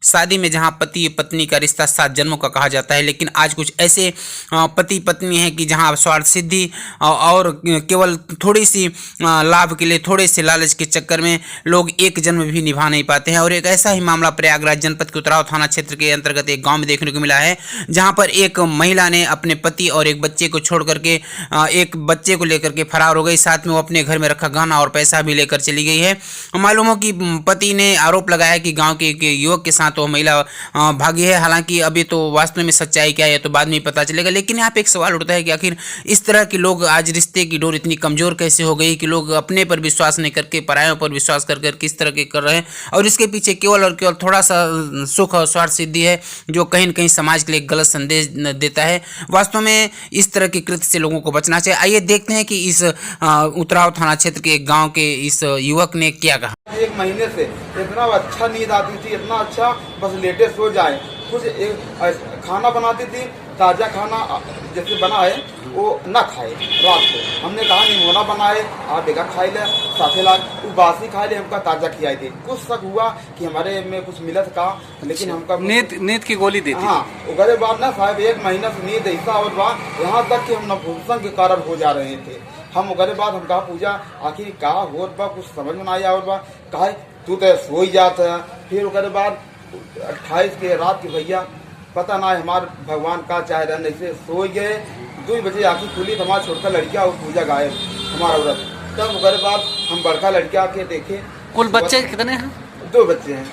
शादी में जहां पति पत्नी का रिश्ता 7 जन्मों का कहा जाता है, लेकिन आज कुछ ऐसे पति पत्नी हैं कि जहां स्वार्थ सिद्धि और केवल थोड़ी सी लाभ के लिए, थोड़े से लालच के चक्कर में लोग एक जन्म भी निभा नहीं पाते हैं। और एक ऐसा ही मामला प्रयागराज जनपद के उतराव थाना क्षेत्र के अंतर्गत एक गाँव में देखने को मिला है, जहाँ पर एक महिला ने अपने पति और एक बच्चे को छोड़ करके एक बच्चे को लेकर के फरार हो गई। साथ में वो अपने घर में रखा गहना और पैसा भी लेकर चली गई है। मालूम हो कि पति ने आरोप लगाया कि गांव के एक युवक के साथ वो महिला भागी है। हालांकि अभी तो वास्तव में सच्चाई क्या है तो बाद में पता चलेगा, लेकिन यहाँ पे एक सवाल उठता है कि आखिर इस तरह के लोग, आज रिश्ते की डोर इतनी कमजोर कैसे हो गई कि लोग अपने पर विश्वास नहीं करके परायों पर विश्वास कर किस तरह के कर रहे हैं। और इसके पीछे केवल और केवल थोड़ा सा सुख और स्वार्थ सिद्धि है, जो कहीं न कहीं समाज के लिए गलत संदेश देता है। वास्तव में इस तरह के कृत्य से लोगों को बचना चाहिए। आइए देखते हैं कि इस उतराव थाना क्षेत्र के गांव के इस युवक ने क्या कहा। 1 महीने से इतना अच्छा नींद आती थी, इतना अच्छा, बस लेटे सो जाए। कुछ खाना बनाती थी, ताज़ा खाना जैसे बना है वो ना खाए रात को। हमने कहा नहीं होना बना है, आप बेकार खाई ले, साथे लाख वो बासी खाए ले, हमका ताज़ा खिलाई थी। कुछ शक हुआ कि हमारे में कुछ मिलत का, लेकिन हमका नींद की गोली दी थी। हाँ, उसके बाद ना साहब 1 महीना से नींद ऐसा और बात यहाँ तक कि हम नपुंसक के कारण हो जा रहे थे। हम उसके बाद हम कहा पूजा आखिर का होत बा, कुछ समझ में ना आया। और बा कहा तू तो सो ही जाता है। फिर उसके बाद 28 के रात के भैया पता ना हमारे भगवान का चाहे रहने से सो गए। 2 बजे आखिर खुली तो हमारा छोटा लड़किया और पूजा गायब हमारा व्रत। तब उसके बाद हम बड़का लड़किया के देखे। कुल बच्चे कितने हैं? 2 बच्चे हैं,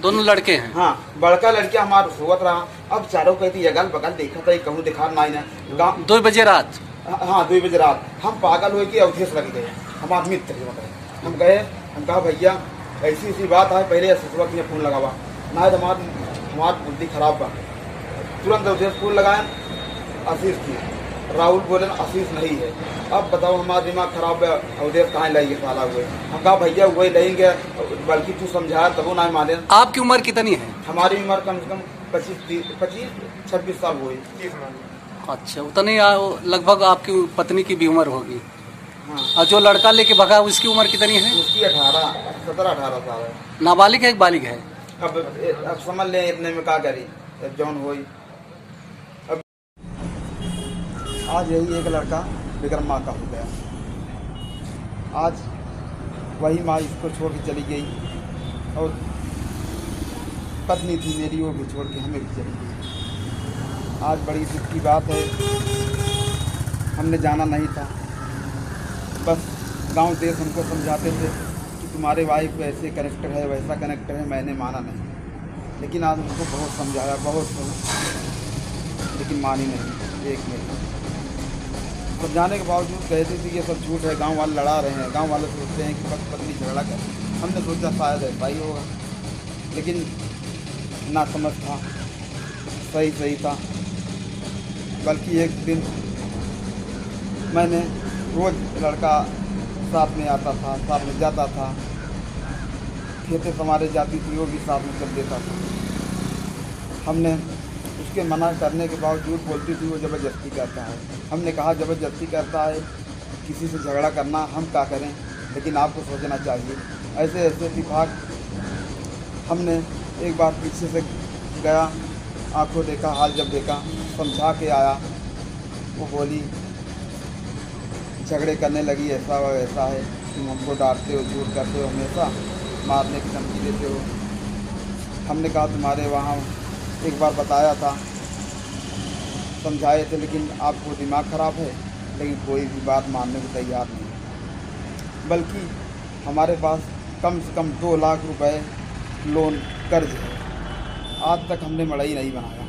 दोनों लड़के हैं। हाँ, बड़का लड़किया हमारा सोवत रहा। अब चारों कहती अगल बगल देखा था, कहूँ दिखा ना 2 बजे रात। हाँ, 2 बजे रात हम पागल हो के अवधेश लग गए। हमारे मित्र हम गए, हम कहा भैया ऐसी ऐसी बात है, पहले ससुरा के फोन लगावा ना, हमारी बुद्धि खराब बा। तुरंत अवधेश फोन लगाए, आशीष की। राहुल बोले आशीष नहीं है। अब बताओ हमारा दिमाग खराब है, अवधेश कहाँ लाएंगे साला हुए। हम कहा भैया वही लेंगे, बल्कि तू समझाया तब ना माने। आपकी उम्र कितनी है? हमारी उम्र कम से कम 25-26 साल हुई। अच्छा, उतनी लगभग आपकी पत्नी की भी उम्र होगी। हाँ। और जो लड़का लेके भगा उसकी उम्र कितनी है? उसकी 17-18 साल है। नाबालिग है कि बालिग है? अब समझ ले इतने में क्या करी जौन होई। अब आज यही एक लड़का विक्रम माँ का हो गया। आज वही माँ इसको छोड़ के चली गई, और पत्नी थी मेरी वो भी छोड़ के हमें भी चली गई। आज बड़ी दुख की बात है, हमने जाना नहीं था। बस गांव देश हमको समझाते थे कि तुम्हारे वाइफ ऐसे कनेक्टर है, वैसा कनेक्टर है। मैंने माना नहीं, लेकिन आज उनको बहुत समझाया, बहुत लेकिन मानी नहीं। एक मिनट समझाने के बावजूद कहते थे कि ये सब झूठ है, गांव वाले लड़ा रहे हैं। गांव वाले सोचते हैं कि बस पत्नी झगड़ा कर। हमने सोचा शायद ऐसा ही होगा, लेकिन ना समझ था, सही था। बल्कि एक दिन मैंने रोज़ लड़का साथ में आता था, साथ में जाता था, खेतें संवारे जाती थी, वो भी साथ में चल देता था। हमने उसके मना करने के बावजूद बोलती थी वो ज़बरदस्ती करता है। हमने कहा ज़बरदस्ती करता है, किसी से झगड़ा करना, हम क्या करें, लेकिन आपको सोचना चाहिए। ऐसे ऐसे विभाग हमने एक बार पीछे से गया, आंखों देखा, हाल जब देखा, समझा के आया। वो बोली झगड़े करने लगी, ऐसा वैसा है, तुम हमको डांटते हो, झूठ करते हो, हमेशा मारने की धमकी देते हो। हमने कहा तुम्हारे वहाँ एक बार बताया था, समझाए थे, लेकिन आपको दिमाग ख़राब है। लेकिन कोई भी बात मानने को तैयार नहीं। बल्कि हमारे पास कम से कम 2 लाख रुपए लोन कर्ज है। आज तक हमने मड़ई नहीं बनाया।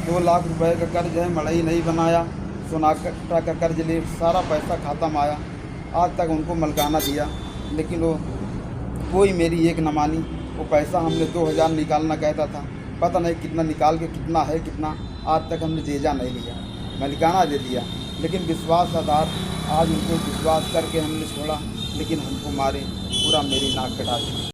2 लाख रुपए का कर्ज है, मड़ई नहीं बनाया। सोनाटा का कर्ज ले, सारा पैसा खाता में आया। आज तक उनको मलकाना दिया, लेकिन वो कोई मेरी एक न मानी। वो पैसा हमने 2000 निकालना कहता था, पता नहीं कितना निकाल के कितना है कितना, आज तक हमने जेजा नहीं लिया, मलिकाना दे दिया। लेकिन विश्वास आधार आज उनको विश्वास करके हमने छोड़ा, लेकिन हमको मारे, पूरा मेरी नाक कटा दी।